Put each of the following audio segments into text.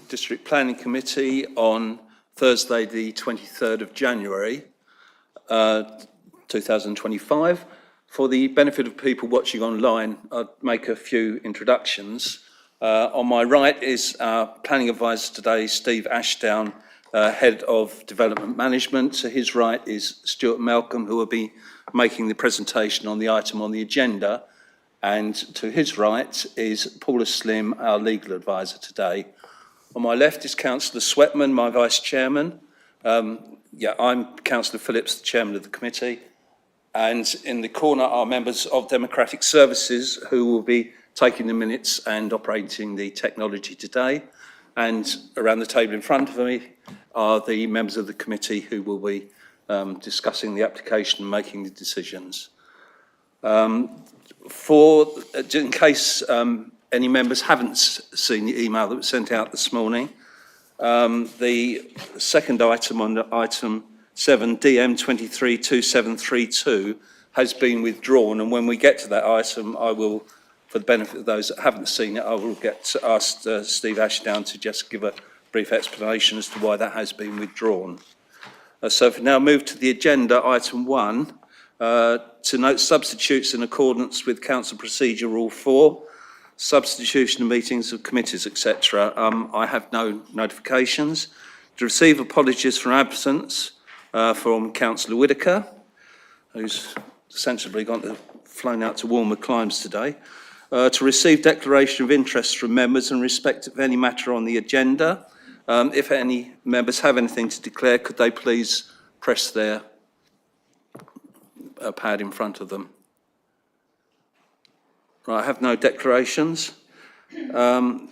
District Planning Committee on Thursday the 23rd of January 2025. For the benefit of people watching online, I'll make a few introductions. On my right is our planning advisor today, Steve Ashdown, Head of Development Management. To his right is Stuart Malcolm, who will be making the presentation on the item on the agenda. And to his right is Paula Slim, our legal advisor today. On my left is Councillor Sweatman, my vice chairman. I'm Councillor Phillips, the chairman of the committee. And in the corner are members of Democratic Services who will be taking the minutes and operating the technology today. And around the table in front of me are the members of the committee who will be discussing the application and making the decisions. In case any members haven't seen the email that was sent out this morning, the second item on item 7, DM 232732, has been withdrawn. And when we get to that item, I will, for the benefit of those that haven't seen it, I will ask Steve Ashdown to just give a brief explanation as to why that has been withdrawn. So if we now move to the agenda, item 1, to note substitutes in accordance with Council Procedure Rule 4, substitution of meetings of committees, etc. I have no notifications. To receive apologies for absence from Councillor Whitaker, who's sensibly flown out to warmer climes today. To receive declaration of interest from members in respect of any matter on the agenda. If any members have anything to declare, could they please press their pad in front of them. Right, I have no declarations. To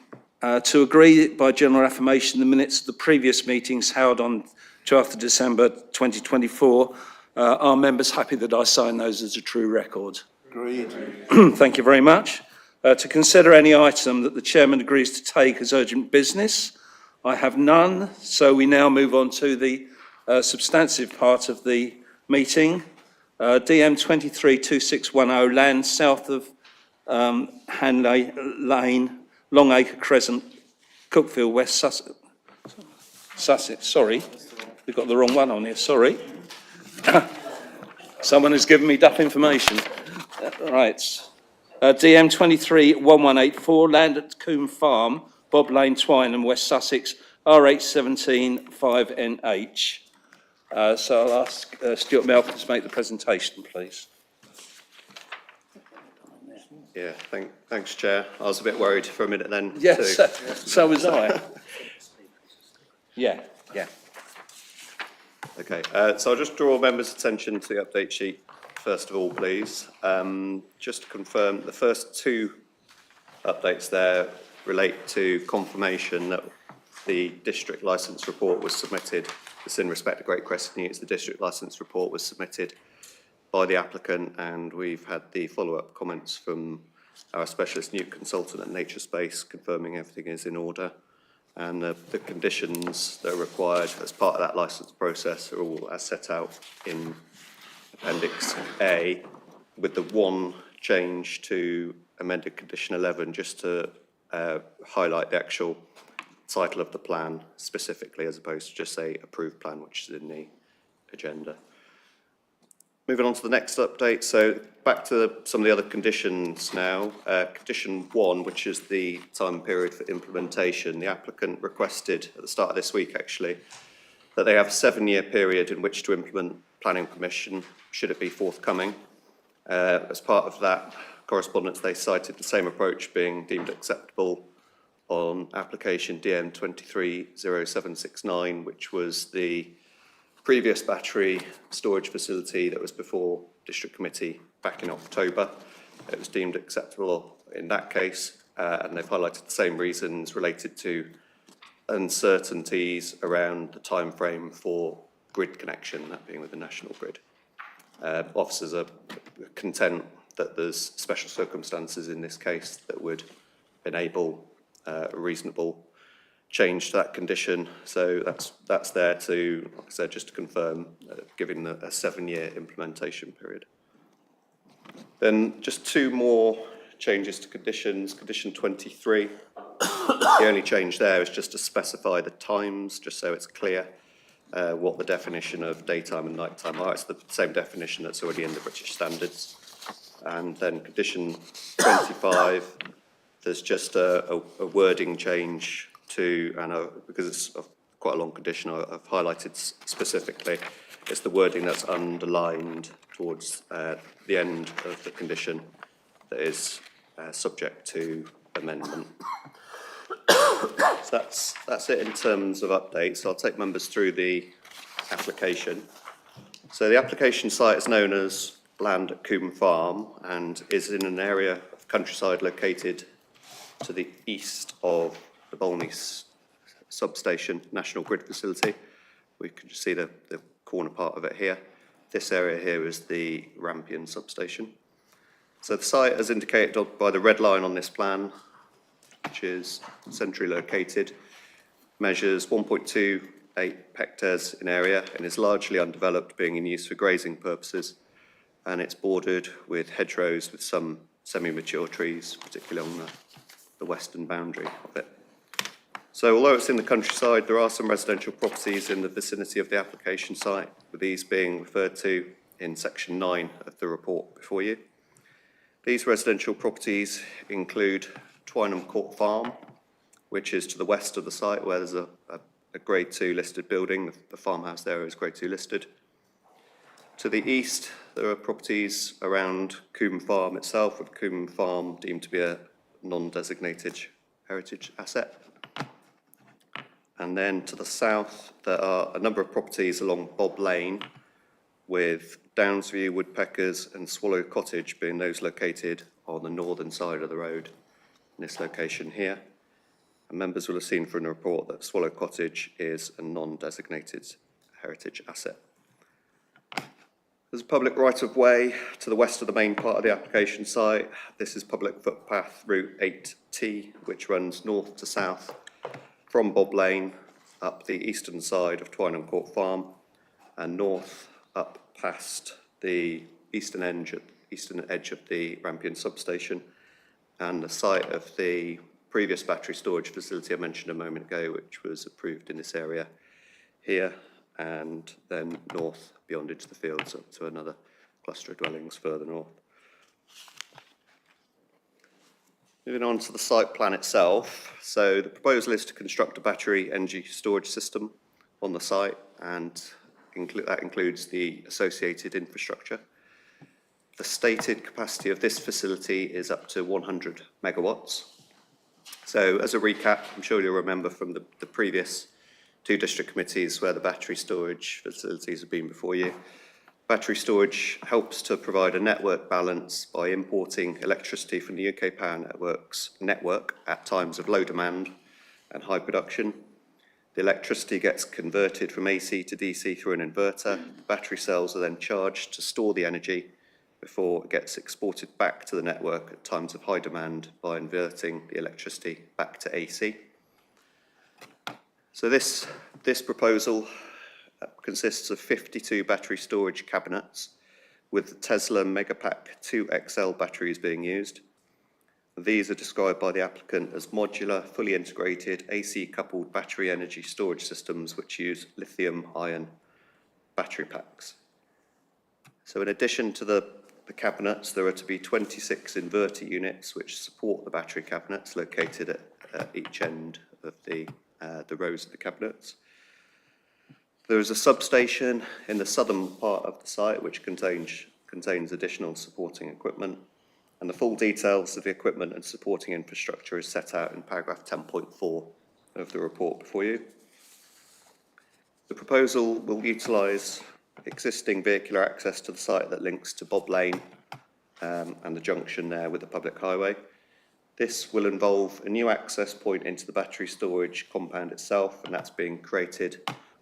agree by general affirmation the minutes of the previous meetings held on 12th of December 2024, are members happy that I sign those as a true record? Agreed. Thank you very much. To consider any item that the chairman agrees to take as urgent business, I have none, so we now move on to the substantive part of the meeting. DM 232610, land south of Hanley Lane, Longacre Crescent, Cookfield, West Sussex. Sorry, we've got the wrong one on here, sorry. Someone has given me duff information. Right. DM 231184, land at Coombe Farm, Bob Lane, Twynham, West Sussex, RH17 5NH. So I'll ask Stuart Malcolm to make the presentation, please. Yeah, thanks, Chair. I was a bit worried for a minute then. Yes, too. so was I. Yeah. Okay, so I'll just draw members' attention to the update sheet first of all, please. Just to confirm, the first two updates there relate to confirmation that the district licence report was submitted. It's in respect of Great Crescent Newts. The district licence report was submitted by the applicant, and we've had the follow-up comments from our specialist newt consultant at Nature Space confirming everything is in order. And the conditions that are required as part of that licence process are all as set out in Appendix A, with the one change to amended Condition 11, just to highlight the actual title of the plan specifically, as opposed to just say approved plan, which is in the agenda. Moving on to the next update, so back to some of the other conditions now. Condition 1, which is the time period for implementation, the applicant requested at the start of this week actually that they have a 7-year period in which to implement planning permission should it be forthcoming. As part of that correspondence, they cited the same approach being deemed acceptable on application DM 230769, which was the previous battery storage facility that was before District Committee back in October. It was deemed acceptable in that case, and they've highlighted the same reasons related to uncertainties around the time frame for grid connection, that being with the national grid. Officers are content that there's special circumstances in this case that would enable a reasonable change to that condition. So that's there to, like I said, just to confirm, giving a 7-year implementation period. Then just two more changes to conditions. Condition 23 The only change there is just to specify the times, just so it's clear what the definition of daytime and nighttime are. It's the same definition that's already in the British standards. And then condition 25, there's just a wording change to, because it's quite a long condition, I've highlighted specifically, it's the wording that's underlined towards the end of the condition that is subject to amendment. So that's it in terms of updates. I'll take members through the application. So the application site is known as land at Coombe Farm and is in an area of countryside located to the east of the Bolney substation National Grid facility. We can see the corner part of it here. This area here is the Rampion substation. So the site, as indicated by the red line on this plan, which is centrally located, measures 1.28 hectares in area and is largely undeveloped, being in use for grazing purposes, and it's bordered with hedgerows with some semi-mature trees, particularly on the western boundary of it. So although it's in the countryside, there are some residential properties in the vicinity of the application site, with these being referred to in section 9 of the report before you. These residential properties include Twynham Court Farm, which is to the west of the site, where there's a Grade 2 listed building. The farmhouse there is Grade 2 listed. To the east, there are properties around Coombe Farm itself, with Coombe Farm deemed to be a non-designated heritage asset. And then to the south, there are a number of properties along Bob Lane, with Downsview, Woodpeckers and Swallow Cottage being those located on the northern side of the road in this location here. And members will have seen from the report that Swallow Cottage is a non-designated heritage asset. There's a public right-of-way to the west of the main part of the application site. This is public footpath route 8T, which runs north to south from Bob Lane up the eastern side of Twynham Court Farm and north up past the eastern edge of the Rampion substation and the site of the previous battery storage facility I mentioned a moment ago, which was approved in this area here, and then north beyond into the fields up to another cluster of dwellings further north. Moving on to the site plan itself. So the proposal is to construct a battery energy storage system on the site, and that includes the associated infrastructure. The stated capacity of this facility is up to 100 megawatts. So as a recap, I'm sure you'll remember from the previous two district committees where the battery storage facilities have been before you. Battery storage helps to provide a network balance by importing electricity from the UK Power network at times of low demand and high production. The electricity gets converted from AC to DC through an inverter. The battery cells are then charged to store the energy before it gets exported back to the network at times of high demand by inverting the electricity back to AC. So this proposal consists of 52 battery storage cabinets with the Tesla Megapack 2 XL batteries being used. These are described by the applicant as modular, fully integrated, AC-coupled battery energy storage systems which use lithium-ion battery packs. So in addition to the cabinets, there are to be 26 inverter units which support the battery cabinets located at each end of the rows of the cabinets. There is a substation in the southern part of the site which contains additional supporting equipment, and the full details of the equipment and supporting infrastructure is set out in paragraph 10.4 of the report before you. The proposal will utilise existing vehicular access to the site that links to Bob Lane and the junction there with the public highway. This will involve a new access point into the battery storage compound itself, and that's being created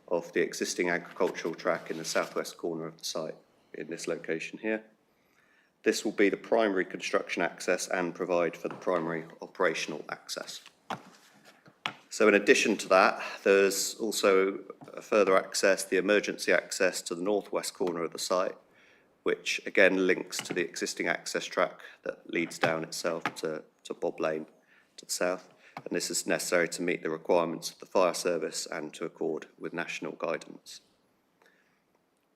off the existing agricultural track in the southwest corner of the site in this location here. This will be the primary construction access and provide for the primary operational access. So in addition to that, there's also a further access, the emergency access to the northwest corner of the site, which again links to the existing access track that leads down itself to Bob Lane to the south. and this is necessary to meet the requirements of the fire service and to accord with national guidance.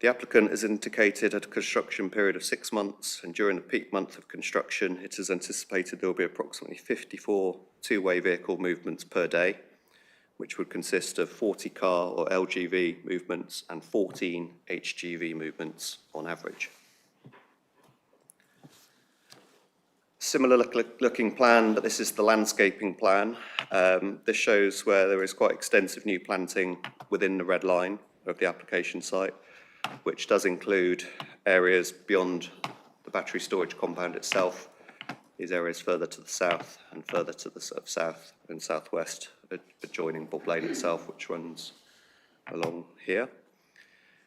The applicant has indicated a construction period of 6 months, and during the peak month of construction, it is anticipated there will be approximately 54 two-way vehicle movements per day, which would consist of 40 car or LGV movements and 14 HGV movements on average. Similar looking plan, but this is the landscaping plan. This shows where there is quite extensive new planting within the red line of the application site, which does include areas beyond the battery storage compound itself, these areas further to the south and further to the south and southwest, adjoining Bob Lane itself, which runs along here.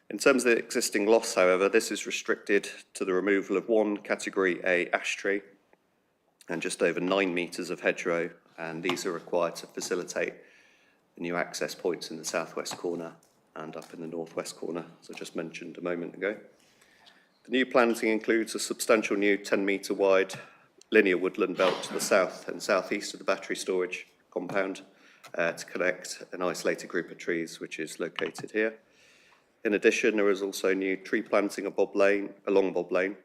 In terms of the existing loss, however, this is restricted to the removal of one Category A ash tree and just over 9 metres of hedgerow, and these are required to facilitate the new access points in the southwest corner and up in the northwest corner, as I just mentioned a moment ago. The new planting includes a substantial new 10-metre wide linear woodland belt to the south and southeast of the battery storage compound to connect an isolated group of trees, which is located here. In addition, there is also new tree planting along Bob Lane,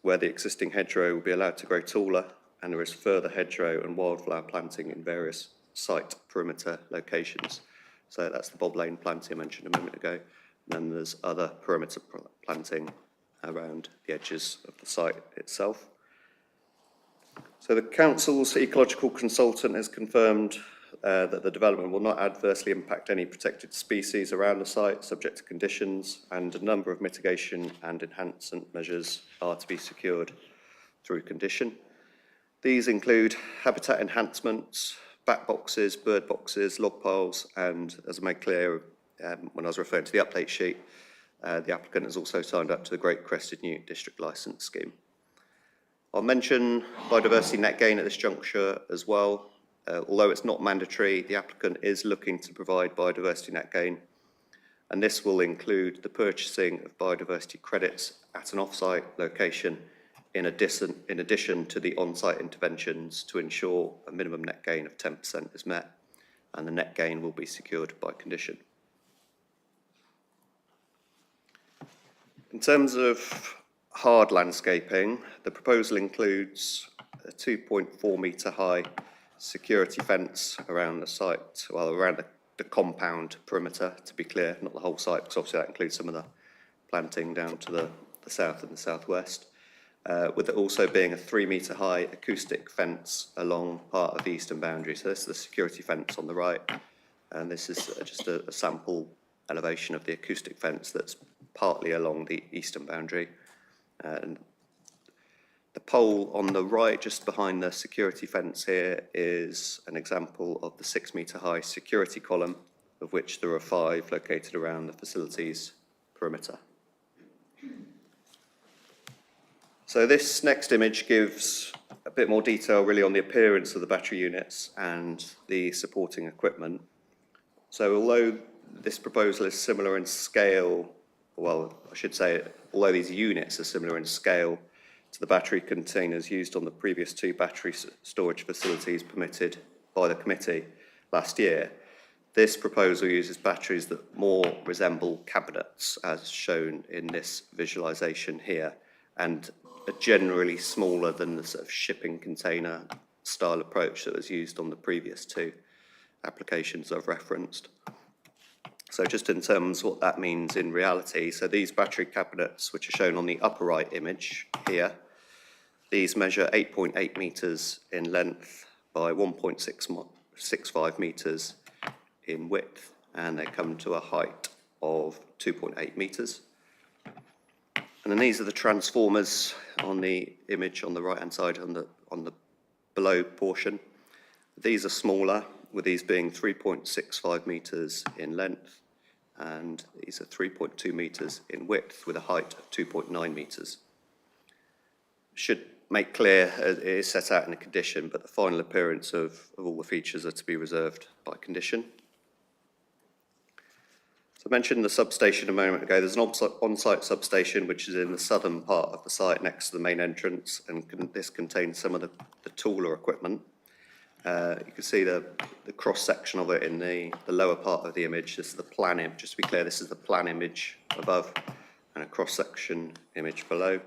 where the existing hedgerow will be allowed to grow taller, and there is further hedgerow and wildflower planting in various site perimeter locations. So that's the Bob Lane planting I mentioned a moment ago. And then there's other perimeter planting around the edges of the site itself. So the council's ecological consultant has confirmed that the development will not adversely impact any protected species around the site, subject to conditions, and a number of mitigation and enhancement measures are to be secured through condition. These include habitat enhancements, bat boxes, bird boxes, log piles, and as I made clear when I was referring to the update sheet, the applicant has also signed up to the Great Crested Newt District Licence Scheme. I'll mention biodiversity net gain at this juncture as well. Although it's not mandatory, the applicant is looking to provide biodiversity net gain, and this will include the purchasing of biodiversity credits at an off-site location in addition to the on-site interventions to ensure a minimum net gain of 10% is met, and the net gain will be secured by condition. In terms of hard landscaping, the proposal includes a 2.4 metre high security fence around the site, well, around the compound perimeter, to be clear, not the whole site, because obviously that includes some of the planting down to the south and the southwest, with it also being a 3 metre high acoustic fence along part of the eastern boundary. So this is the security fence on the right, and this is just a sample elevation of the acoustic fence that's partly along the eastern boundary. And the pole on the right, just behind the security fence here, is an example of the 6 metre high security column, of which there are 5 located around the facility's perimeter. So this next image gives a bit more detail really on the appearance of the battery units and the supporting equipment. So although this proposal is similar in scale, well, I should say, although these units are similar in scale to the battery containers used on the previous 2 battery storage facilities permitted by the committee last year, this proposal uses batteries that more resemble cabinets, as shown in this visualisation here, and are generally smaller than the sort of shipping container style approach that was used on the previous 2 applications I've referenced. So just in terms of what that means in reality, so these battery cabinets, which are shown on the upper right image here, these measure 8.8 metres in length by 1.65 metres in width, and they come to a height of 2.8 metres. And then these are the transformers on the image on the right-hand side on the below portion. These are smaller, with these being 3.65 metres in length, and these are 3.2 metres in width with a height of 2.9 metres. Should make clear, it is set out in a condition, but the final appearance of all the features are to be reserved by condition. So I mentioned the substation a moment ago. There's an on-site substation which is in the southern part of the site next to the main entrance, and this contains some of the taller equipment. You can see the cross-section of it in the lower part of the image. This is the plan image. Just to be clear, this is the plan image above and a cross-section image below.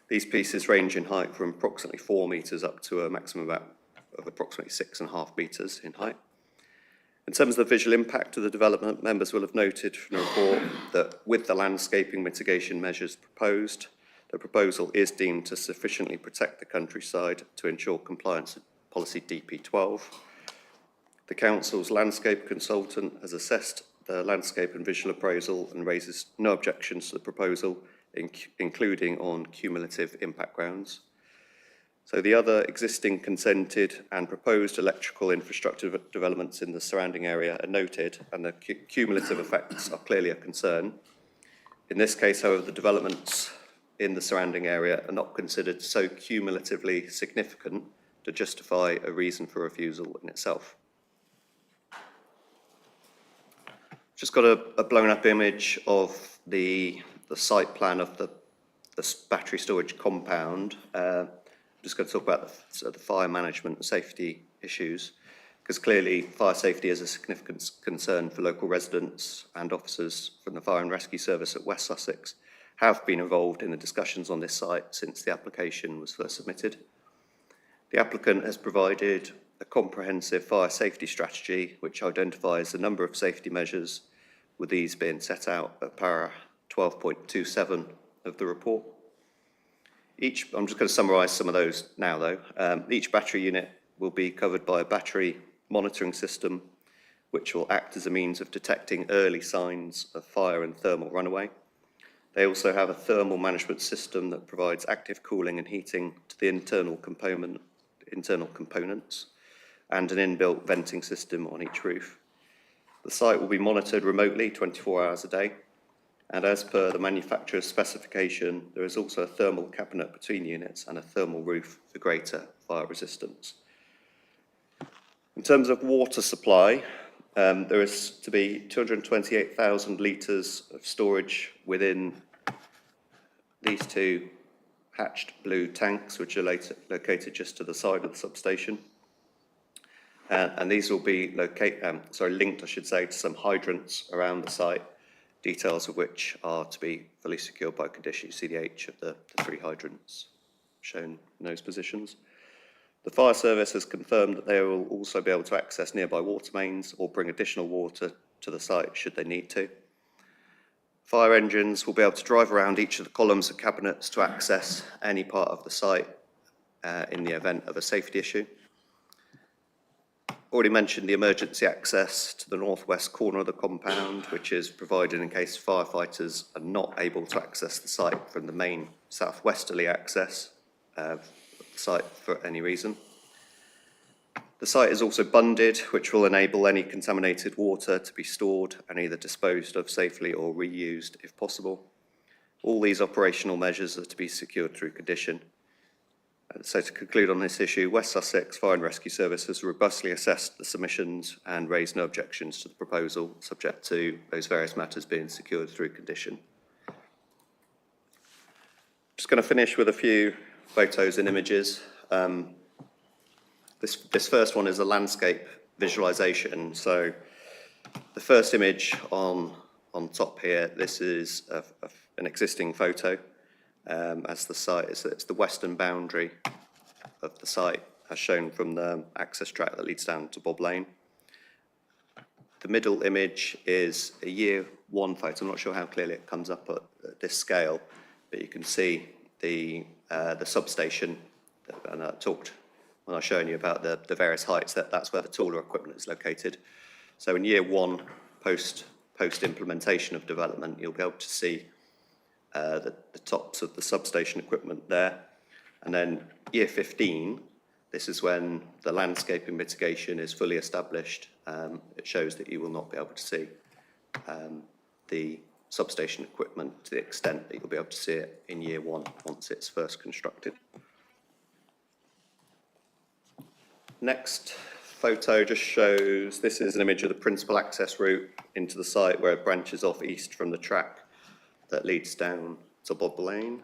These pieces range in height from approximately 4 metres up to a maximum of approximately 6.5 metres in height. In terms of the visual impact of the development, members will have noted from the report that with the landscaping mitigation measures proposed, the proposal is deemed to sufficiently protect the countryside to ensure compliance with policy DP12. The council's landscape consultant has assessed the landscape and visual appraisal and raises no objections to the proposal, including on cumulative impact grounds. So the other existing consented and proposed electrical infrastructure developments in the surrounding area are noted, and the cumulative effects are clearly a concern. In this case, however, the developments in the surrounding area are not considered so cumulatively significant to justify a reason for refusal in itself. Just got a blown up image of the site plan of the battery storage compound. Just going to talk about the fire management and safety issues, because clearly fire safety is a significant concern for local residents, and officers from the Fire and Rescue Service at West Sussex have been involved in the discussions on this site since the application was first submitted. The applicant has provided a comprehensive fire safety strategy which identifies a number of safety measures, with these being set out at para 12.27 of the report. I'm just going to summarise some of those now though. Each battery unit will be covered by a battery monitoring system which will act as a means of detecting early signs of fire and thermal runaway. They also have a thermal management system that provides active cooling and heating to the internal components and an inbuilt venting system on each roof. The site will be monitored remotely 24 hours a day. And as per the manufacturer's specification, there is also a thermal cabinet between units and a thermal roof for greater fire resistance. In terms of water supply, there is to be 228,000 litres of storage within these two hatched blue tanks, which are located just to the side of the substation. And these will be linked, I should say, to some hydrants around the site, details of which are to be fully secured by condition. You see the H of the 3 hydrants shown in those positions. The fire service has confirmed that they will also be able to access nearby water mains or bring additional water to the site should they need to. Fire engines will be able to drive around each of the columns and cabinets to access any part of the site in the event of a safety issue. Already mentioned the emergency access to the northwest corner of the compound, which is provided in case firefighters are not able to access the site from the main southwesterly access of the site for any reason. The site is also bunded, which will enable any contaminated water to be stored and either disposed of safely or reused if possible. All these operational measures are to be secured through condition. So to conclude on this issue, West Sussex Fire and Rescue Service has robustly assessed the submissions and raised no objections to the proposal, subject to those various matters being secured through condition. Just going to finish with a few photos and images. This first one is a landscape visualisation. So the first image on top here, this is an existing photo. As the site is, it's the western boundary of the site as shown from the access track that leads down to Bob Lane. The middle image is a year 1 photo. I'm not sure how clearly it comes up at this scale, but you can see the substation, and I talked when I was showing you about the various heights, that's where the taller equipment is located. So in year 1, post implementation of development, you'll be able to see the tops of the substation equipment there. And then year 15, this is when the landscaping mitigation is fully established. It shows that you will not be able to see the substation equipment to the extent that you'll be able to see it in year 1 once it's first constructed. Next photo just shows, this is an image of the principal access route into the site where it branches off east from the track that leads down to Bob Lane.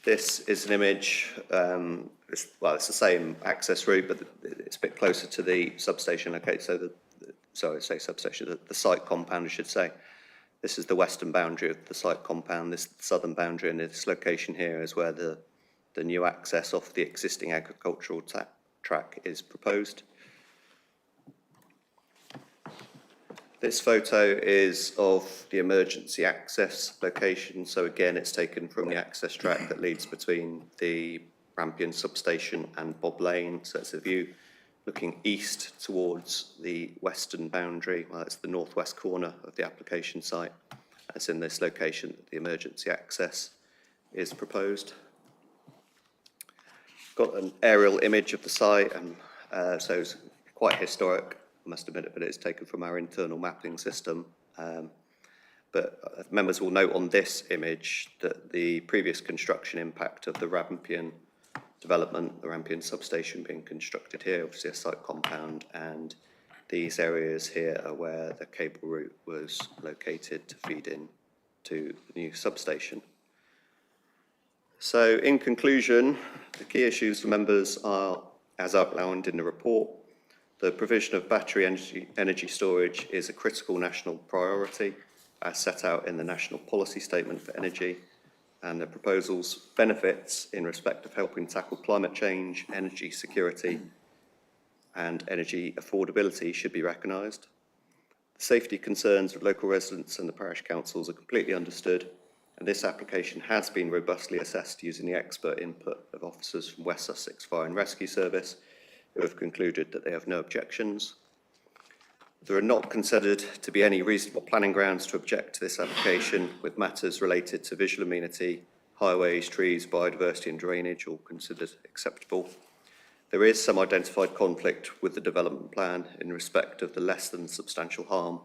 This is an image, it's the same access route, but it's a bit closer to the substation. Okay, so the site compound, I should say. This is the western boundary of the site compound. This is the southern boundary, and this location here is where the new access off the existing agricultural track is proposed. This photo is of the emergency access location. So again, it's taken from the access track that leads between the Rampion substation and Bob Lane. So it's a view looking east towards the western boundary. Well, it's the northwest corner of the application site. It's in this location that the emergency access is proposed. Got an aerial image of the site, and so it's quite historic, I must admit it, but it's taken from our internal mapping system. But members will note on this image that the previous construction impact of the Rampion development, the Rampion substation being constructed here, obviously a site compound, and these areas here are where the cable route was located to feed in to the new substation. So in conclusion, the key issues for members are, as outlined in the report, the provision of battery energy storage is a critical national priority, as set out in the National Policy Statement for Energy, and the proposal's benefits in respect of helping tackle climate change, energy security, and energy affordability should be recognised. The safety concerns of local residents and the parish councils are completely understood, and this application has been robustly assessed using the expert input of officers from West Sussex Fire and Rescue Service, who have concluded that they have no objections. There are not considered to be any reasonable planning grounds to object to this application, with matters related to visual amenity, highways, trees, biodiversity and drainage all considered acceptable. There is some identified conflict with the development plan in respect of the less than substantial harm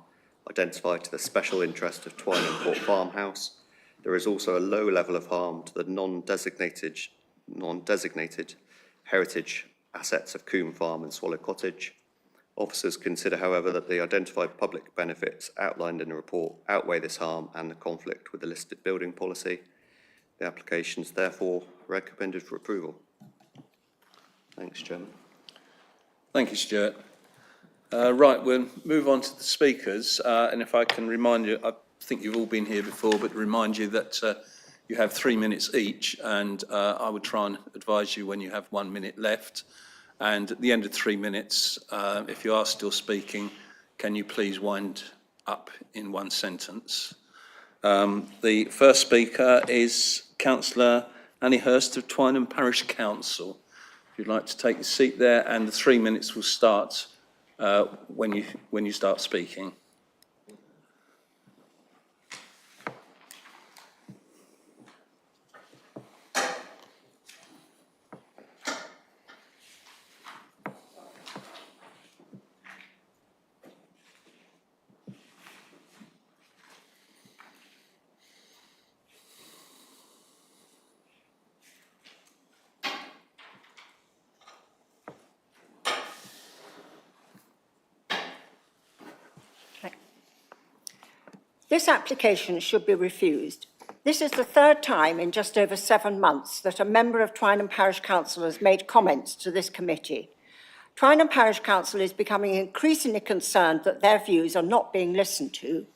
identified to the special interest of Twynham Court Farmhouse. There is also a low level of harm to the non-designated heritage assets of Coombe Farm and Swallow Cottage. Officers consider, however, that the identified public benefits outlined in the report outweigh this harm and the conflict with the listed building policy. The application is therefore recommended for approval. Thanks, Chairman. Thank you, Stuart. Right, we'll move on to the speakers, and if I can remind you, I think you've all been here before, but remind you that you have 3 minutes each, and I would try and advise you when you have 1 minute left. And at the end of 3 minutes, if you are still speaking, can you please wind up in one sentence? The first speaker is Councillor Annie Hurst of Twynham Parish Council. If you'd like to take your seat there, and the 3 minutes will start when you start speaking. This application should be refused. This is the third time in just over 7 months that a member of Twynham Parish Council has made comments to this committee. Twynham Parish Council is becoming increasingly concerned that their views are not being listened to.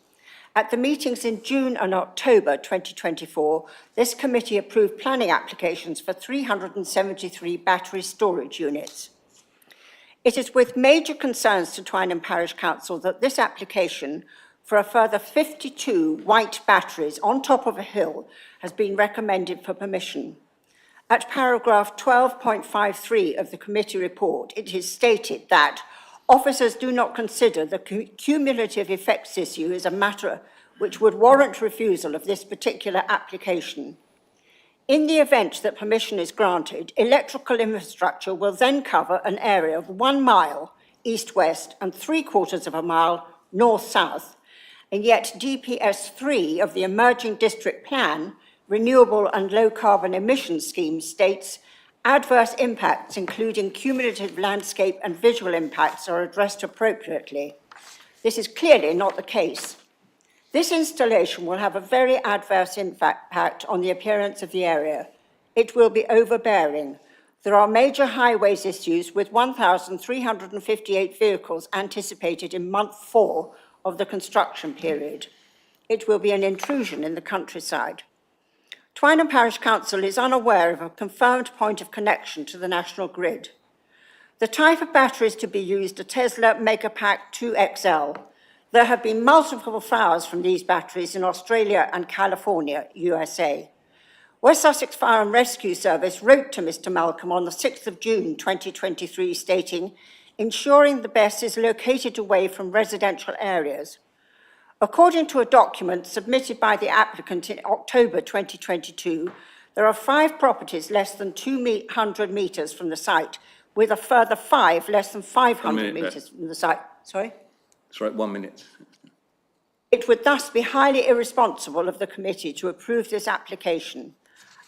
At the meetings in June and October 2024, this committee approved planning applications for 373 battery storage units. It is with major concerns to Twynham Parish Council that this application for a further 52 white batteries on top of a hill has been recommended for permission. At paragraph 12.53 of the committee report, it is stated that officers do not consider the cumulative effects issue as a matter which would warrant refusal of this particular application. In the event that permission is granted, electrical infrastructure will then cover an area of 1 mile east-west and 3/4 of a mile north-south. And yet DPS 3 of the Emerging District Plan, Renewable and Low Carbon Emission Scheme states, adverse impacts, including cumulative landscape and visual impacts, are addressed appropriately. This is clearly not the case. This installation will have a very adverse impact on the appearance of the area. It will be overbearing. There are major highways issues with 1,358 vehicles anticipated in month 4 of the construction period. It will be an intrusion in the countryside. Twynham Parish Council is unaware of a confirmed point of connection to the national grid. The type of batteries to be used are Tesla Megapack 2XL. There have been multiple fires from these batteries in Australia and California, USA. West Sussex Fire and Rescue Service wrote to Mr. Malcolm on the 6th of June 2023 stating, ensuring the BESS is located away from residential areas. According to a document submitted by the applicant in October 2022, there are 5 properties less than 200 metres from the site, with a further 5 less than 500 metres from the site. Sorry? That's right, 1 minute. It would thus be highly irresponsible of the committee to approve this application.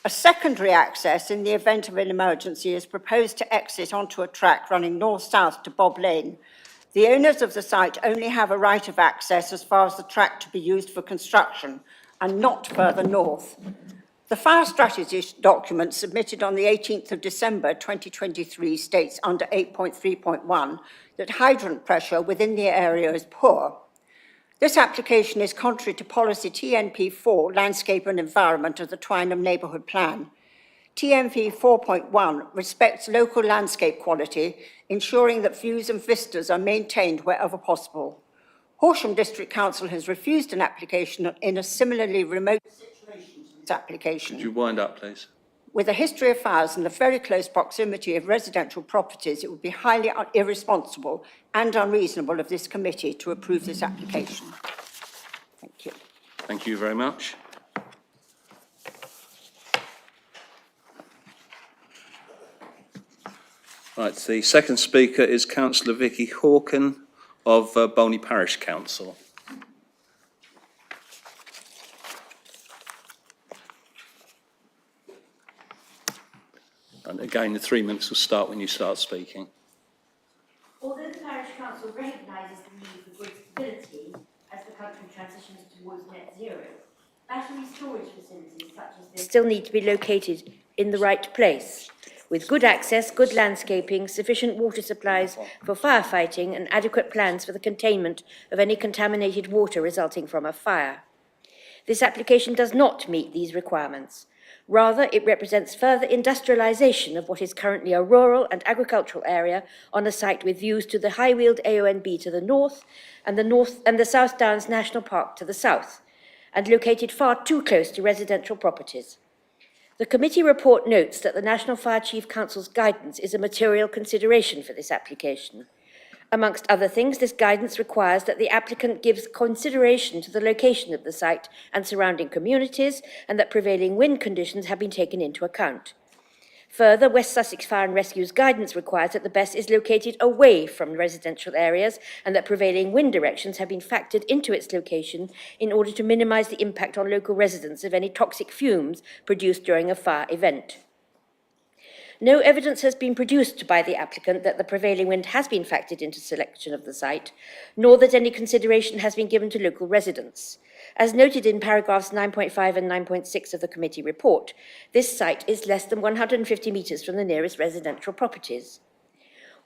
A secondary access in the event of an emergency is proposed to exit onto a track running north-south to Bob Lane. The owners of the site only have a right of access as far as the track to be used for construction and not further north. The fire strategy document submitted on the 18th of December 2023 states under 8.3.1 that hydrant pressure within the area is poor. This application is contrary to policy TNP4, Landscape and Environment of the Twynham Neighbourhood Plan. TNP 4.1 respects local landscape quality, ensuring that views and vistas are maintained wherever possible. Horsham District Council has refused an application in a similarly remote situation to this application. Could you wind up, please? With a history of fires and the very close proximity of residential properties, it would be highly irresponsible and unreasonable of this committee to approve this application. Thank you. Thank you very much. Right, the second speaker is Councillor Vicky Hawken of Bolney Parish Council. And again, the 3 minutes will start when you start speaking. Although the Parish Council recognises the need for grid stability as the country transitions towards net zero, battery storage facilities such as this still need to be located in the right place, with good access, good landscaping, sufficient water supplies for firefighting and adequate plans for the containment of any contaminated water resulting from a fire. This application does not meet these requirements. Rather, it represents further industrialisation of what is currently a rural and agricultural area on a site with views to the High Weald AONB to the north and the South Downs National Park to the south, and located far too close to residential properties. The committee report notes that the National Fire Chief Council's guidance is a material consideration for this application. Amongst other things, this guidance requires that the applicant gives consideration to the location of the site and surrounding communities, and that prevailing wind conditions have been taken into account. Further, West Sussex Fire and Rescue's guidance requires that the BESS is located away from residential areas and that prevailing wind directions have been factored into its location in order to minimise the impact on local residents of any toxic fumes produced during a fire event. No evidence has been produced by the applicant that the prevailing wind has been factored into selection of the site, nor that any consideration has been given to local residents. As noted in paragraphs 9.5 and 9.6 of the committee report, this site is less than 150 metres from the nearest residential properties.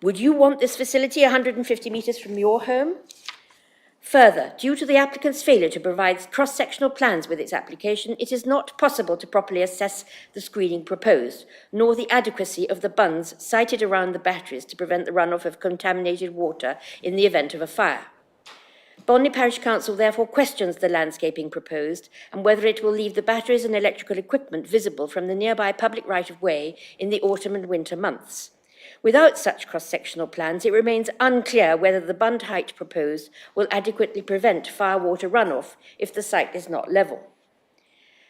Would you want this facility 150 metres from your home? Further, due to the applicant's failure to provide cross-sectional plans with its application, it is not possible to properly assess the screening proposed, nor the adequacy of the bunds sited around the batteries to prevent the runoff of contaminated water in the event of a fire. Bolney Parish Council therefore questions the landscaping proposed and whether it will leave the batteries and electrical equipment visible from the nearby public right-of-way in the autumn and winter months. Without such cross-sectional plans, it remains unclear whether the bund height proposed will adequately prevent firewater runoff if the site is not level.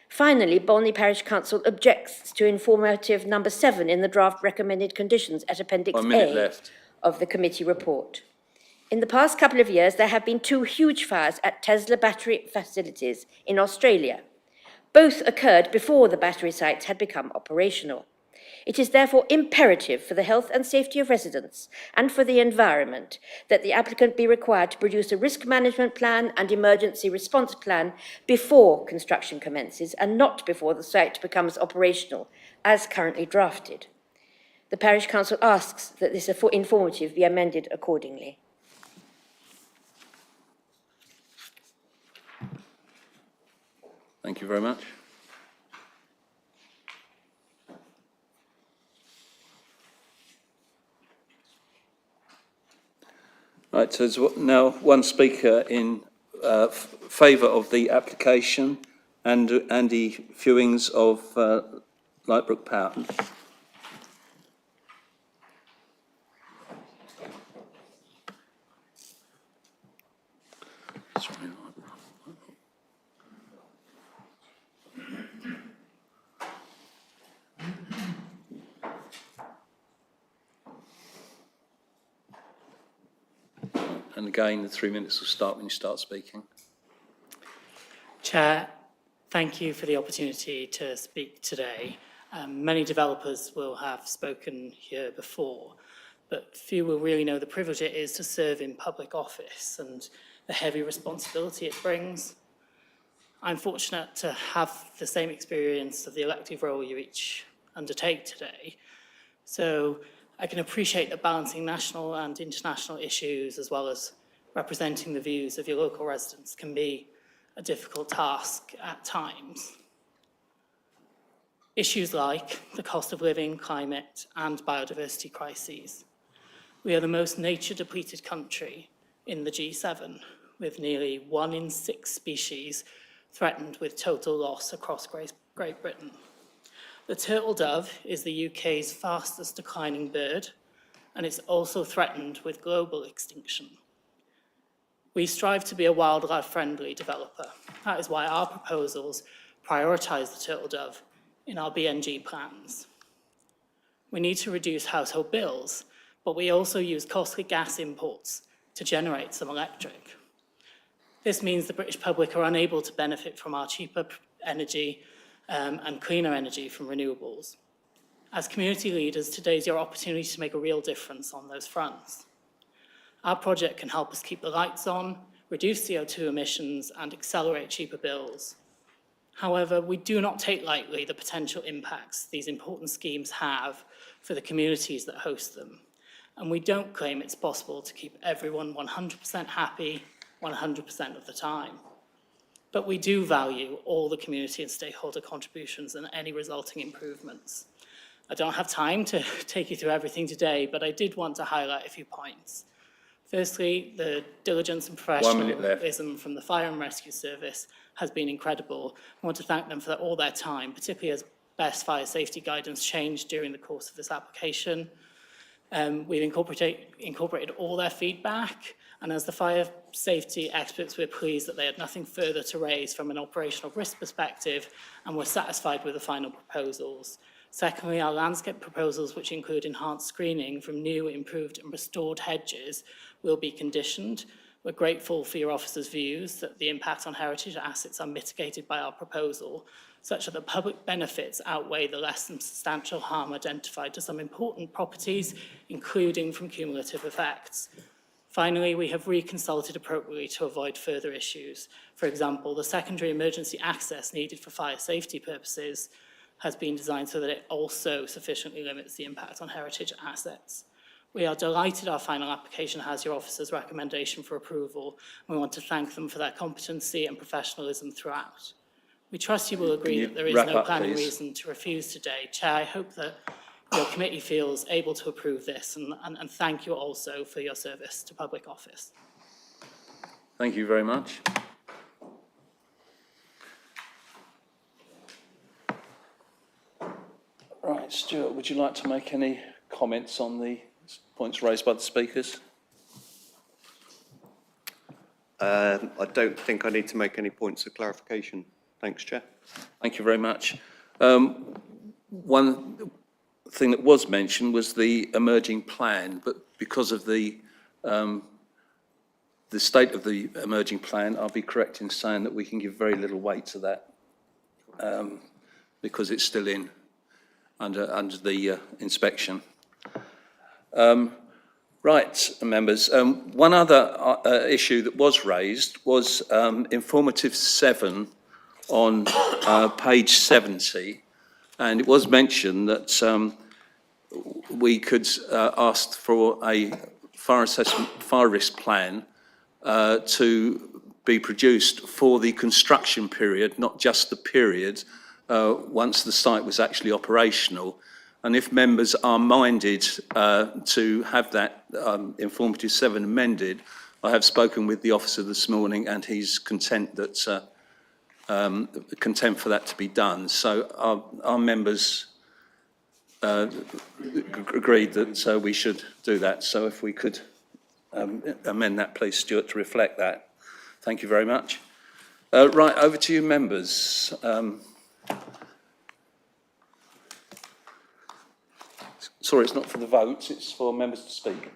Finally, Bolney Parish Council objects to informative number 7 in the draft recommended conditions at Appendix A of the committee report. In the past couple of years, there have been 2 huge fires at Tesla battery facilities in Australia. Both occurred before the battery sites had become operational. It is therefore imperative for the health and safety of residents and for the environment that the applicant be required to produce a risk management plan and emergency response plan before construction commences and not before the site becomes operational, as currently drafted. The Parish Council asks that this informative be amended accordingly. Thank you very much. Right, so there's now one speaker in favour of the application, and Andy Fewings of Lightbrook Power. And again, the 3 minutes will start when you start speaking. Chair, thank you for the opportunity to speak today. Many developers will have spoken here before, but few will really know the privilege it is to serve in public office and the heavy responsibility it brings. I'm fortunate to have the same experience of the elective role you each undertake today, so I can appreciate that balancing national and international issues as well as representing the views of your local residents can be a difficult task at times. Issues like the cost of living, climate, and biodiversity crises. We are the most nature-depleted country in the G7, with nearly 1 in 6 species threatened with total loss across Great Britain. The turtle dove is the UK's fastest declining bird, and it's also threatened with global extinction. We strive to be a wildlife-friendly developer. That is why our proposals prioritise the turtle dove in our BNG plans. We need to reduce household bills, but we also use costly gas imports to generate some electric. This means the British public are unable to benefit from our cheaper energy and cleaner energy from renewables. As community leaders, today is your opportunity to make a real difference on those fronts. Our project can help us keep the lights on, reduce CO2 emissions, and accelerate cheaper bills. However, we do not take lightly the potential impacts these important schemes have for the communities that host them. And we don't claim it's possible to keep everyone 100% happy 100% of the time. But we do value all the community and stakeholder contributions and any resulting improvements. I don't have time to take you through everything today, but I did want to highlight a few points. Firstly, the diligence and professionalism from the Fire and Rescue Service has been incredible. I want to thank them for all their time, particularly as best fire safety guidance changed during the course of this application. We've incorporated all their feedback, and as the fire safety experts, we're pleased that they had nothing further to raise from an operational risk perspective, and we're satisfied with the final proposals. Secondly, our landscape proposals, which include enhanced screening from new, improved and restored hedges, will be conditioned. We're grateful for your officers' views that the impact on heritage assets are mitigated by our proposal, such that the public benefits outweigh the less than substantial harm identified to some important properties, including from cumulative effects. Finally, we have reconsulted appropriately to avoid further issues. For example, the secondary emergency access needed for fire safety purposes has been designed so that it also sufficiently limits the impact on heritage assets. We are delighted our final application has your officers' recommendation for approval. We want to thank them for their competency and professionalism throughout. We trust you will agree that there is no planning reason to refuse today. Chair, I hope that your committee feels able to approve this, and thank you also for your service to public office. Thank you very much. Right, Stuart, would you like to make any comments on the points raised by the speakers? I don't think I need to make any points of clarification. Thanks, Chair. Thank you very much. One thing that was mentioned was the emerging plan, but because of the state of the emerging plan, I'll be correct in saying that we can give very little weight to that because it's still in under the inspection. Right, members. One other issue that was raised was informative 7 on page 70, and it was mentioned that we could ask for a fire risk plan to be produced for the construction period, not just the period once the site was actually operational. And if members are minded to have that informative 7 amended, I have spoken with the officer this morning, and he's content that content for that to be done. So our members agreed that we should do that. So if we could amend that, please, Stuart, to reflect that. Thank you very much. Right, over to you, members. Sorry, it's not for the votes, it's for members to speak.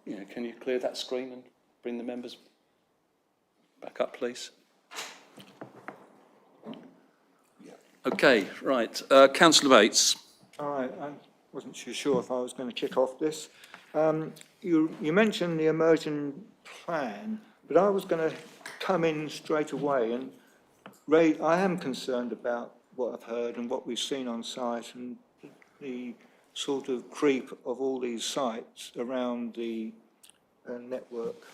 Yeah, can you clear that screen and bring the members back up, please? Okay, right. Councillor Bates. All right, I wasn't too sure if I was going to kick off this. You mentioned the emerging plan, but I was going to come in straight away and I am concerned about what I've heard and what we've seen on site and the sort of creep of all these sites around the network.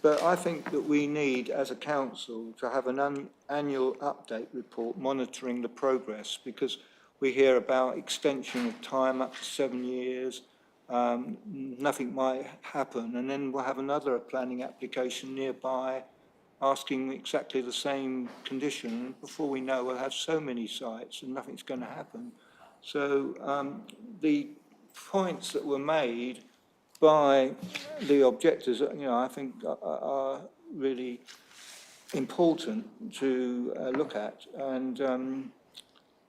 But I think that we need, as a council, to have an annual update report monitoring the progress, because we hear about extension of time up to 7 years, nothing might happen, and then we'll have another planning application nearby asking exactly the same condition. Before we know, we'll have so many sites and nothing's going to happen. So the points that were made by the objectors, I think are really important to look at. And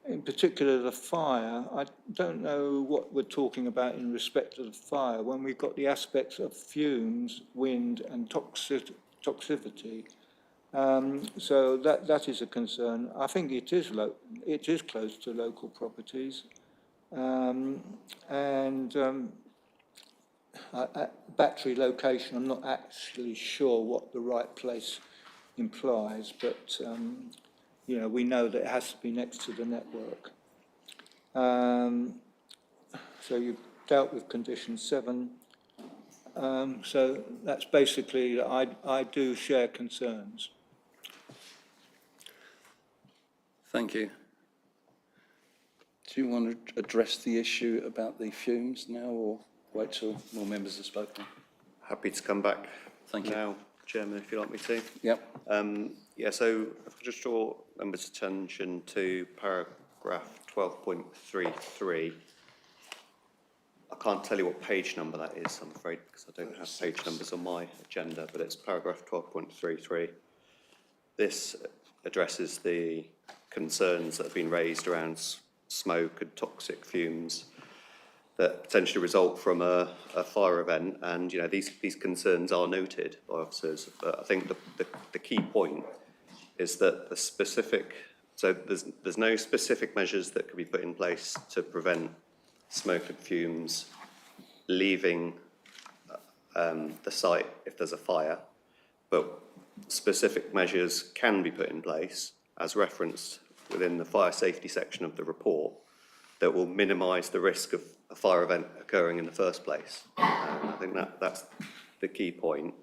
in particular, the fire, I don't know what we're talking about in respect to the fire when we've got the aspects of fumes, wind and toxicity. So that is a concern. I think it is close to local properties. Battery location, I'm not actually sure what the right place implies, but we know that it has to be next to the network. So you've dealt with condition 7. So that's basically, I do share concerns. Thank you. Do you want to address the issue about the fumes now, or wait till more members have spoken? Happy to come back. Thank you. Now, Chairman, if you'd like me to. Yep. So if I just draw members' attention to paragraph 12.33. I can't tell you what page number that is, I'm afraid, because I don't have page numbers on my agenda, but it's paragraph 12.33. This addresses the concerns that have been raised around smoke and toxic fumes that potentially result from a fire event, and these concerns are noted by officers. But I think the key point is that there's no specific measures that can be put in place to prevent smoke and fumes leaving the site if there's a fire, but specific measures can be put in place, as referenced within the fire safety section of the report, that will minimise the risk of a fire event occurring in the first place. I think that's the key point.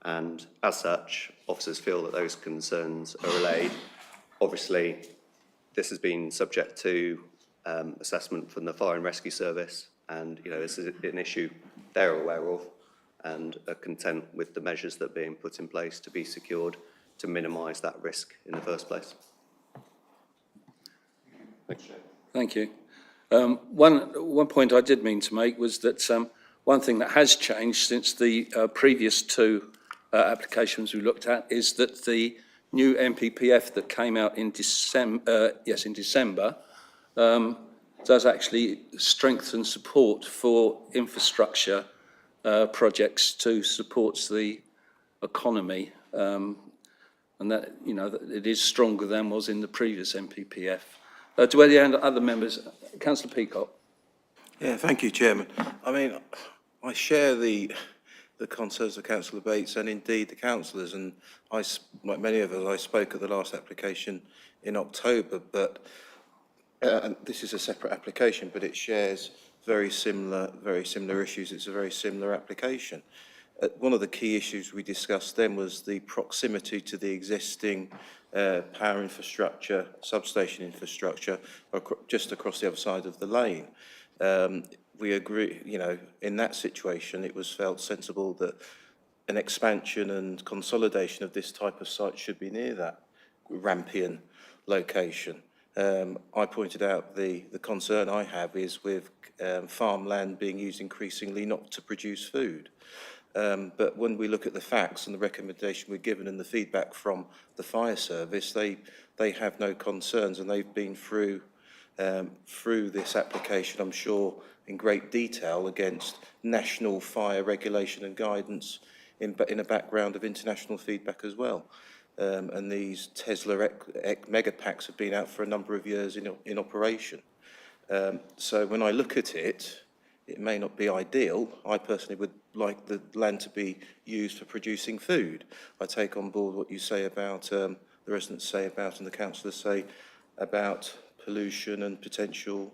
And as such, officers feel that those concerns are relayed. Obviously, this has been subject to assessment from the Fire and Rescue Service, and this is an issue they're aware of and are content with the measures that are being put in place to be secured to minimise that risk in the first place. Thank you. One point I did mean to make was that one thing that has changed since the previous 2 applications we looked at is that the new MPPF that came out in December does actually strengthen support for infrastructure projects to support the economy, and that, you know, that it is stronger than was in the previous MPPF. Do any other members? Councillor Peacock. Yeah, thank you, Chairman. I mean, I share the concerns of Councillor Bates and indeed the councillors, and like many of us, I spoke at the last application in October, but and this is a separate application, but it shares very similar issues. It's a very similar application. One of the key issues we discussed then was the proximity to the existing power infrastructure, substation infrastructure, just across the other side of the lane. We agree, you know, in that situation, it was felt sensible that an expansion and consolidation of this type of site should be near that Rampion location. I pointed out the concern I have is with farmland being used increasingly not to produce food. But when we look at the facts and the recommendation we're given and the feedback from the fire service, they have no concerns, and they've been through this application, I'm sure, in great detail against national fire regulation and guidance in a background of international feedback as well. And these Tesla mega packs have been out for a number of years in operation. So when I look at it, it may not be ideal. I personally would like the land to be used for producing food. I take on board what you say about, the residents say about, and the councillors say about pollution and potential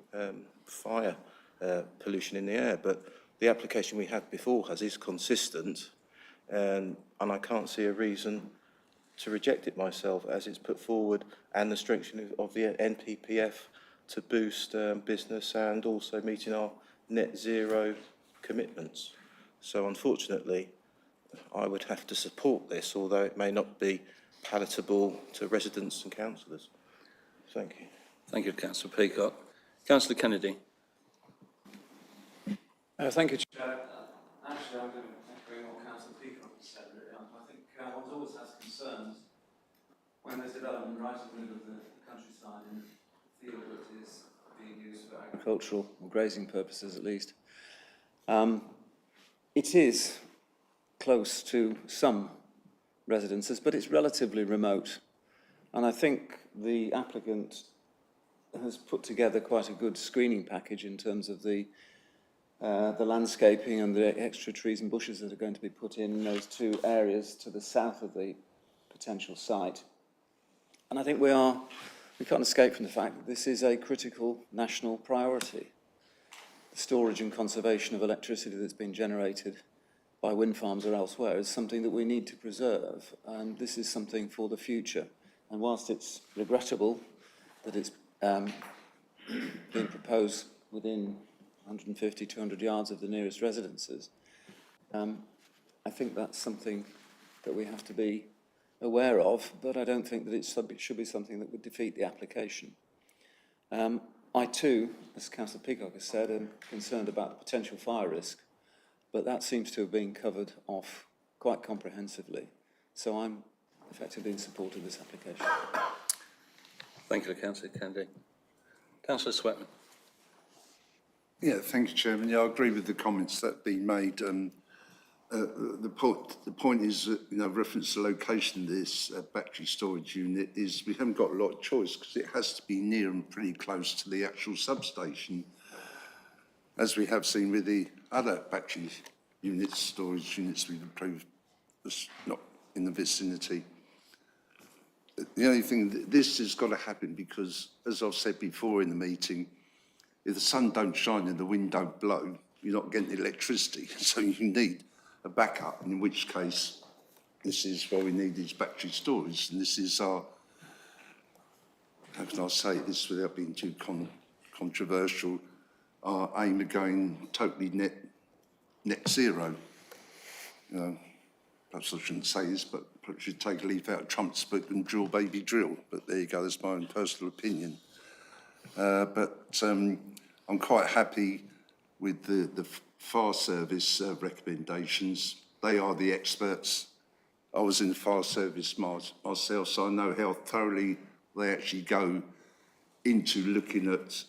fire pollution in the air. But the application we had before is consistent, and I can't see a reason to reject it myself as it's put forward, and the strengthening of the NPPF to boost business and also meeting our net zero commitments. So unfortunately, I would have to support this, although it may not be palatable to residents and councillors. Thank you. Thank you, Councillor Peacock. Councillor Kennedy. Thank you, Chair. Actually, I'm going to echo what Councillor Peacock said. Really. I think one always has concerns when there's development right in the middle of the countryside in a field that is being used for agricultural or grazing purposes, at least. It is close to some residences, but it's relatively remote. And I think the applicant has put together quite a good screening package in terms of the landscaping and the extra trees and bushes that are going to be put in those two areas to the south of the potential site. And I think we can't escape from the fact that this is a critical national priority. The storage and conservation of electricity that's been generated by wind farms or elsewhere is something that we need to preserve, and this is something for the future. And whilst it's regrettable that it's being proposed within 150, 200 yards of the nearest residences, I think that's something that we have to be aware of, but I don't think that it should be something that would defeat the application. I too, as Councillor Peacock has said, am concerned about the potential fire risk, but that seems to have been covered off quite comprehensively. So I'm effectively in support of this application. Thank you, Councillor Kennedy. Councillor Sweatman. Yeah, thank you, Chairman. Yeah, I agree with the comments that have been made. The point is that, you know, reference to location of this battery storage unit is we haven't got a lot of choice because it has to be near and pretty close to the actual substation, as we have seen with the other battery units, storage units we've approved, not in the vicinity. The only thing, this has got to happen because, as I've said before in the meeting, if the sun don't shine and the wind don't blow, you're not getting electricity. So you need a backup, in which case, this is why we need these battery storage. And this is our, how can I say this without being too controversial, our aim of going totally net zero. You know, perhaps I shouldn't say this, but I should take a leaf out of Trump's book and drill, baby, drill. But there you go, that's my own personal opinion. I'm quite happy with the fire service recommendations. They are the experts. I was in the fire service myself, so I know how thoroughly they actually go into looking at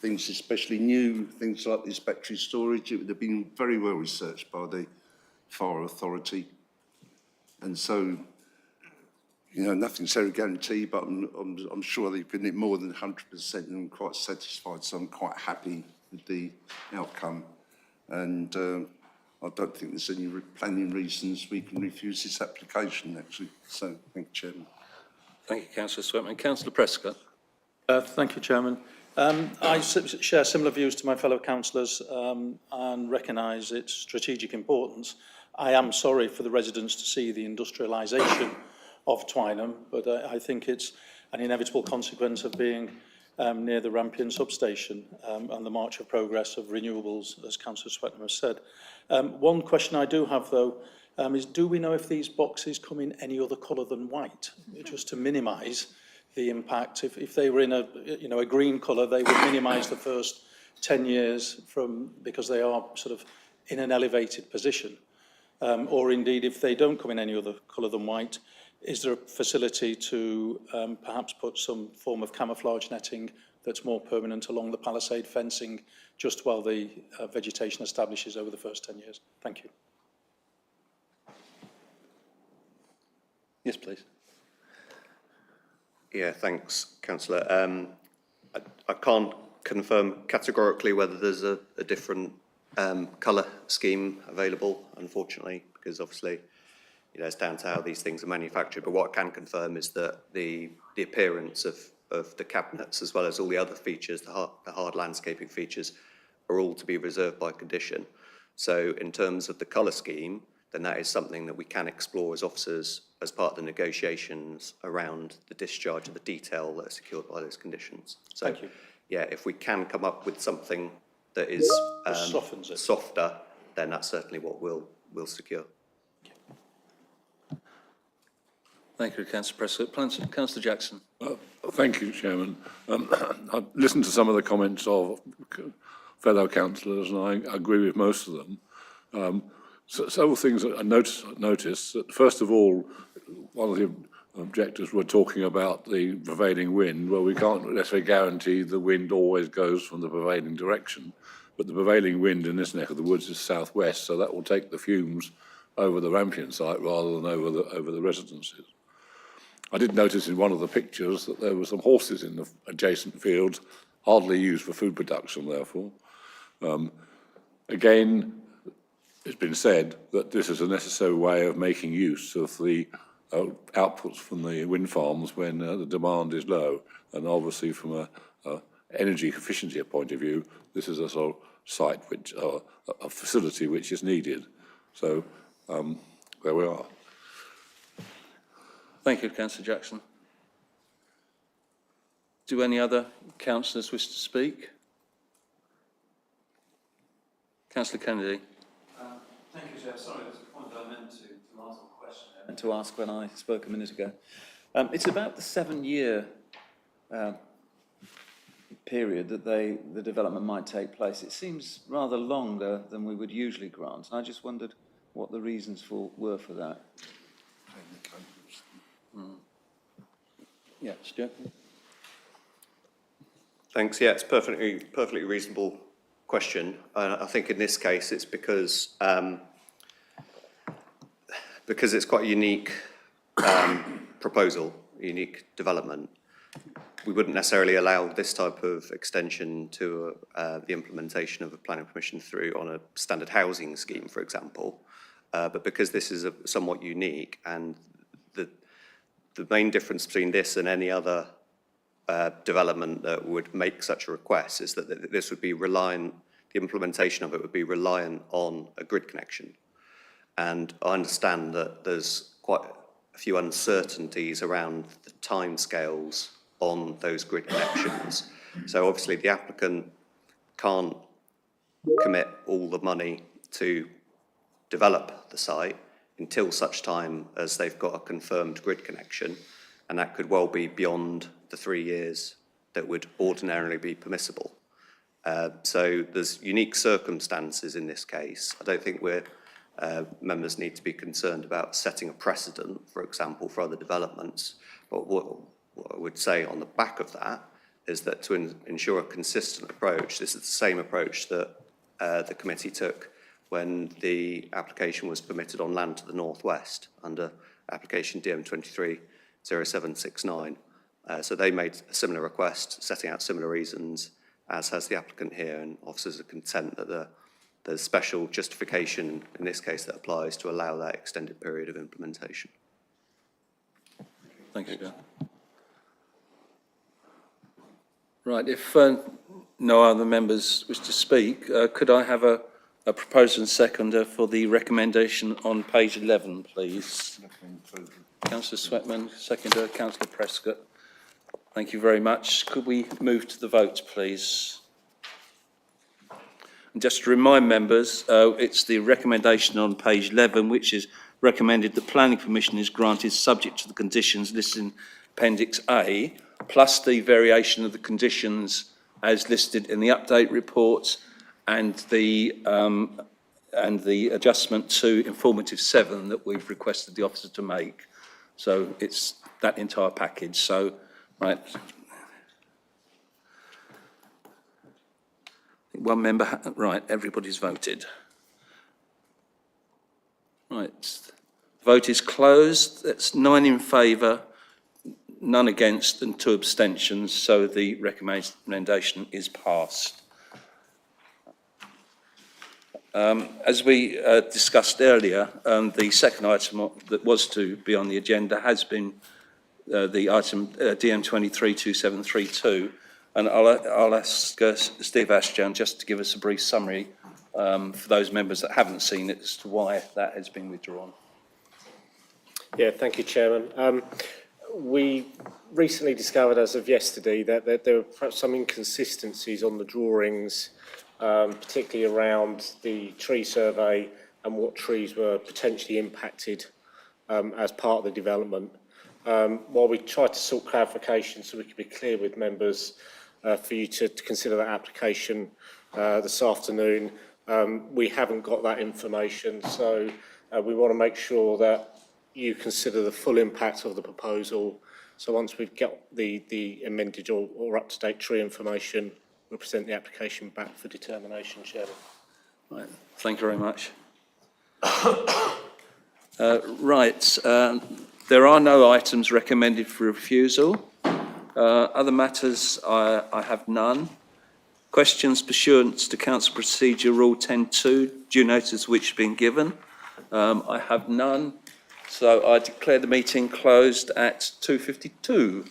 things, especially new things like this battery storage. It would have been very well researched by the fire authority. And so, you know, nothing's ever guaranteed, but I'm sure they've given it more than 100% and I'm quite satisfied, so I'm quite happy with the outcome. And I don't think there's any planning reasons we can refuse this application, actually. So, thank you, Chairman. Thank you, Councillor Sweatman. Councillor Prescott. Thank you, Chairman. I share similar views to my fellow councillors and recognise its strategic importance. I am sorry for the residents to see the industrialisation of Twynham, but I think it's an inevitable consequence of being near the Rampion substation and the march of progress of renewables, as Councillor Sweatman has said. One question I do have, though, is do we know if these boxes come in any other colour than white, just to minimise the impact? If they were in a green colour, they would minimise the first 10 years because they are sort of in an elevated position. Or indeed, if they don't come in any other colour than white, is there a facility to perhaps put some form of camouflage netting that's more permanent along the palisade fencing just while the vegetation establishes over the first 10 years? Thank you. Yes, please. Yeah, thanks, Councillor. I can't confirm categorically whether there's a different colour scheme available, unfortunately, because obviously, you know, it's down to how these things are manufactured. But what I can confirm is that the appearance of the cabinets, as well as all the other features, the hard landscaping features, are all to be reserved by condition. So in terms of the colour scheme, then that is something that we can explore as officers as part of the negotiations around the discharge of the detail that are secured by those conditions. So, Thank you. yeah, if we can come up with something that is Softens it. softer, then that's certainly what we'll secure. Thank you, Councillor Prescott. Councillor Jackson. Thank you, Chairman. I've listened to some of the comments of fellow councillors, and I agree with most of them. Several things that I noticed. That first of all, one of the objectors were talking about the prevailing wind. Well, we can't necessarily guarantee the wind always goes from the prevailing direction, but the prevailing wind in this neck of the woods is southwest, so that will take the fumes over the Rampion site rather than over the residences. I did notice in one of the pictures that there were some horses in the adjacent fields, hardly used for food production, therefore. Again, it's been said that this is a necessary way of making use of the outputs from the wind farms when the demand is low. And obviously from a energy efficiency point of view, this is a sort of site which, a facility which is needed. So there we are. Thank you, Councillor Jackson. Do any other councillors wish to speak? Councillor Kennedy. Thank you, Chair. Sorry, there's a point I meant to ask a question. I meant to ask when I spoke a minute ago. It's about the 7-year period that the development might take place. It seems rather longer than we would usually grant, and I just wondered what the reasons were for that. Yeah, Stuart. Thanks. Yeah, it's perfectly reasonable question. I think in this case it's because it's quite a unique proposal, a unique development. We wouldn't necessarily allow this type of extension to the implementation of a planning permission through on a standard housing scheme, for example. But because this is somewhat unique, and the main difference between this and any other development that would make such a request is that this would be reliant, the implementation of it would be reliant on a grid connection. And I understand that there's quite a few uncertainties around the timescales on those grid connections. So obviously the applicant can't commit all the money to develop the site until such time as they've got a confirmed grid connection, and that could well be beyond the 3 years that would ordinarily be permissible. So there's unique circumstances in this case. I don't think members need to be concerned about setting a precedent, for example, for other developments. But what I would say on the back of that is that to ensure a consistent approach, this is the same approach that the committee took when the application was permitted on land to the northwest under application DM 230769. So they made a similar request, setting out similar reasons, as has the applicant here, and officers are content that there's special justification in this case that applies to allow that extended period of implementation. Thank you, Chair. Right, if no other members wish to speak, could I have a proposer and seconder for the recommendation on page 11, please? Councillor Sweatman, seconder, Councillor Prescott. Thank you very much. Could we move to the vote, please? And just to remind members, it's the recommendation on page 11, which is recommended that planning permission is granted subject to the conditions listed in Appendix A, plus the variation of the conditions as listed in the update report and the adjustment to informative 7 that we've requested the officer to make. So it's that entire package. So, right. One member, right, everybody's voted. Right, vote is closed. That's 9 in favour, none against and 2 abstentions, so the recommendation is passed. As we discussed earlier, the second item that was to be on the agenda has been the item DM 232732, and I'll ask Steve Ashdown just to give us a brief summary for those members that haven't seen it as to why that has been withdrawn. Yeah, thank you, Chairman. We recently discovered as of yesterday that there were perhaps some inconsistencies on the drawings, particularly around the tree survey and what trees were potentially impacted as part of the development. While we tried to sort clarification so we could be clear with members for you to consider that application this afternoon, we haven't got that information, so we want to make sure that you consider the full impact of the proposal. So once we've got the amended or up-to-date tree information, we'll present the application back for determination, Chairman. Right, thank you very much. There are no items recommended for refusal. Other matters, I have none. Questions pursuant to Council Procedure Rule 10.2, due notice which has been given. I have none. So I declare the meeting closed at 2:52.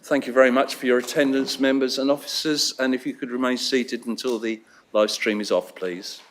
Thank you very much for your attendance, members and officers, and if you could remain seated until the live stream is off, please.